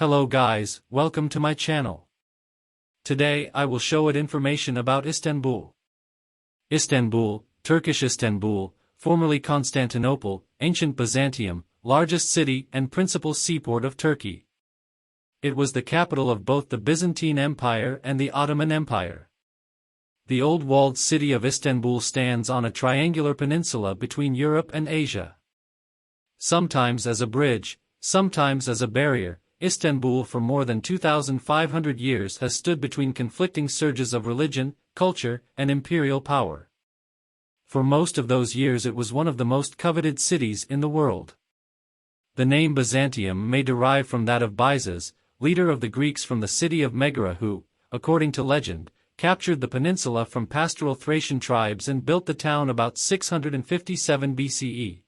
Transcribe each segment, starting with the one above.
Hello guys, welcome to my channel. Today I will show it information about Istanbul. Istanbul, Turkish Istanbul, formerly Constantinople, ancient Byzantium, largest city and principal seaport of Turkey. It was the capital of both the Byzantine Empire and the Ottoman Empire. The old walled city of Istanbul stands on a triangular peninsula between Europe and Asia. Sometimes as a bridge, sometimes as a barrier, Istanbul for more than 2,500 years has stood between conflicting surges of religion, culture, and imperial power. For most of those years it was one of the most coveted cities in the world. The name Byzantium may derive from that of Byzas, leader of the Greeks from the city of Megara who, according to legend, captured the peninsula from pastoral Thracian tribes and built the town about 657 BCE.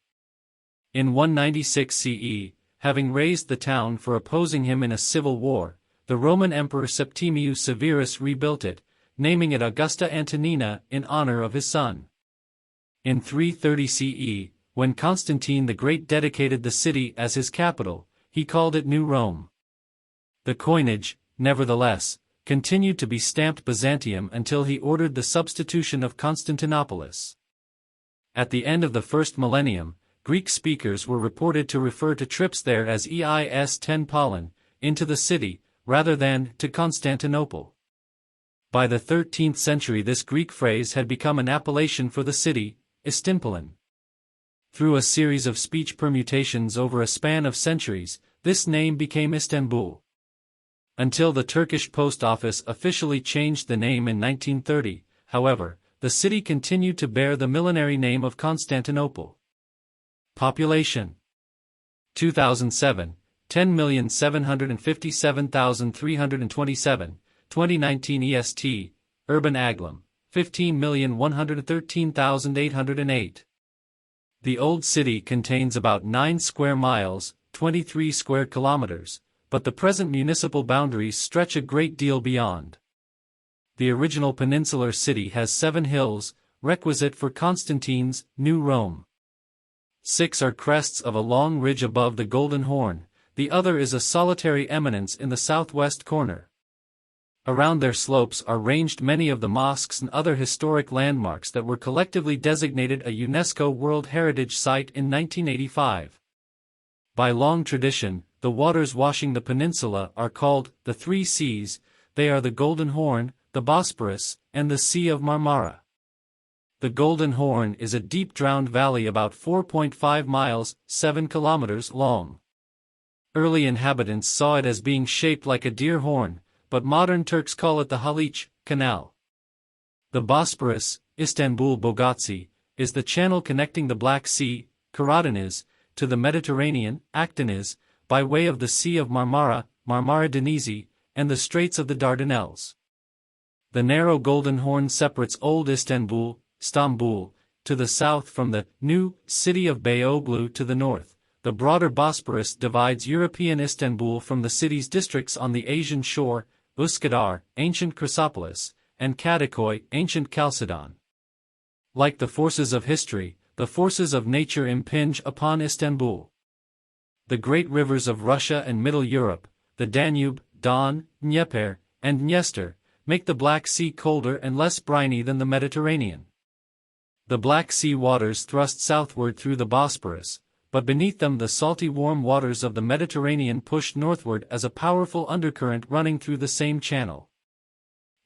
In 196 CE, having razed the town for opposing him in a civil war, the Roman Emperor Septimius Severus rebuilt it, naming it Augusta Antonina in honor of his son. In 330 CE, when Constantine the Great dedicated the city as his capital, he called it New Rome. The coinage, nevertheless, continued to be stamped Byzantium until he ordered the substitution of Constantinopolis. At the end of the first millennium, Greek speakers were reported to refer to trips there as eis ten pollen, into the city, rather than to Constantinople. By the 13th century this Greek phrase had become an appellation for the city, Istanbulin. Through a series of speech permutations over a span of centuries, this name became Istanbul. Until the Turkish post office officially changed the name in 1930, however, the city continued to bear the millenary name of Constantinople. Population 2007, 10,757,327, 2019 EST, Urban Agglom, 15,113,808. The Old City contains about 9 square miles, 23 square kilometers, but the present municipal boundaries stretch a great deal beyond. The original peninsular city has 7 hills, requisite for Constantine's New Rome. 6 are crests of a long ridge above the Golden Horn, the other is a solitary eminence in the southwest corner. Around their slopes are ranged many of the mosques and other historic landmarks that were collectively designated a UNESCO World Heritage Site in 1985. By long tradition, the waters washing the peninsula are called the Three Seas. They are the Golden Horn, the Bosporus, and the Sea of Marmara. The Golden Horn is a deep drowned valley about 4.5 miles, 7 kilometers long. Early inhabitants saw it as being shaped like a deer horn, but modern Turks call it the Haliç Canal. The Bosporus, Istanbul Bogatsi, is the channel connecting the Black Sea, Karadeniz, to the Mediterranean, Akdeniz, by way of the Sea of Marmara, Marmara Denizi, and the Straits of the Dardanelles. The narrow Golden Horn separates Old Istanbul, Istanbul, to the south from the new city of Beyoğlu to the north. The broader Bosporus divides European Istanbul from the city's districts on the Asian shore, Üsküdar, ancient Chrysopolis, and Kadıköy, ancient Chalcedon. Like the forces of history, the forces of nature impinge upon Istanbul. The great rivers of Russia and Middle Europe, the Danube, Don, Dnieper, and Dniester, make the Black Sea colder and less briny than the Mediterranean. The Black Sea waters thrust southward through the Bosporus, but beneath them the salty warm waters of the Mediterranean push northward as a powerful undercurrent running through the same channel.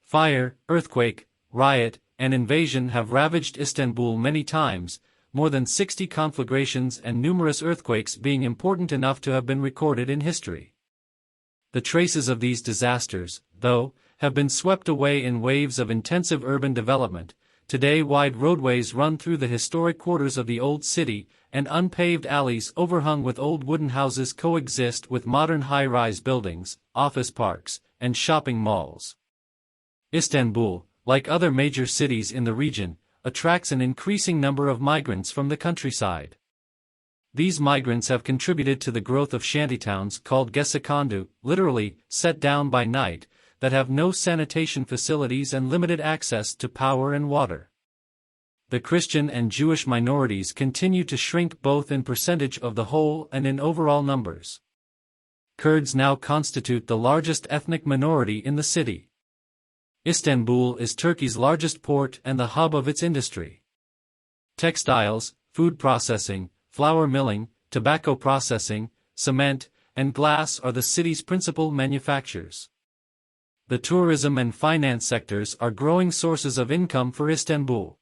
Fire, earthquake, riot, and invasion have ravaged Istanbul many times, more than 60 conflagrations and numerous earthquakes being important enough to have been recorded in history. The traces of these disasters, though, have been swept away in waves of intensive urban development. Today wide roadways run through the historic quarters of the Old City, and unpaved alleys overhung with old wooden houses coexist with modern high-rise buildings, office parks, and shopping malls. Istanbul, like other major cities in the region, attracts an increasing number of migrants from the countryside. These migrants have contributed to the growth of shantytowns called gecekondu, literally, set down by night, that have no sanitation facilities and limited access to power and water. The Christian and Jewish minorities continue to shrink both in percentage of the whole and in overall numbers. Kurds now constitute the largest ethnic minority in the city. Istanbul is Turkey's largest port and the hub of its industry. Textiles, food processing, flour milling, tobacco processing, cement, and glass are the city's principal manufactures. The tourism and finance sectors are growing sources of income for Istanbul.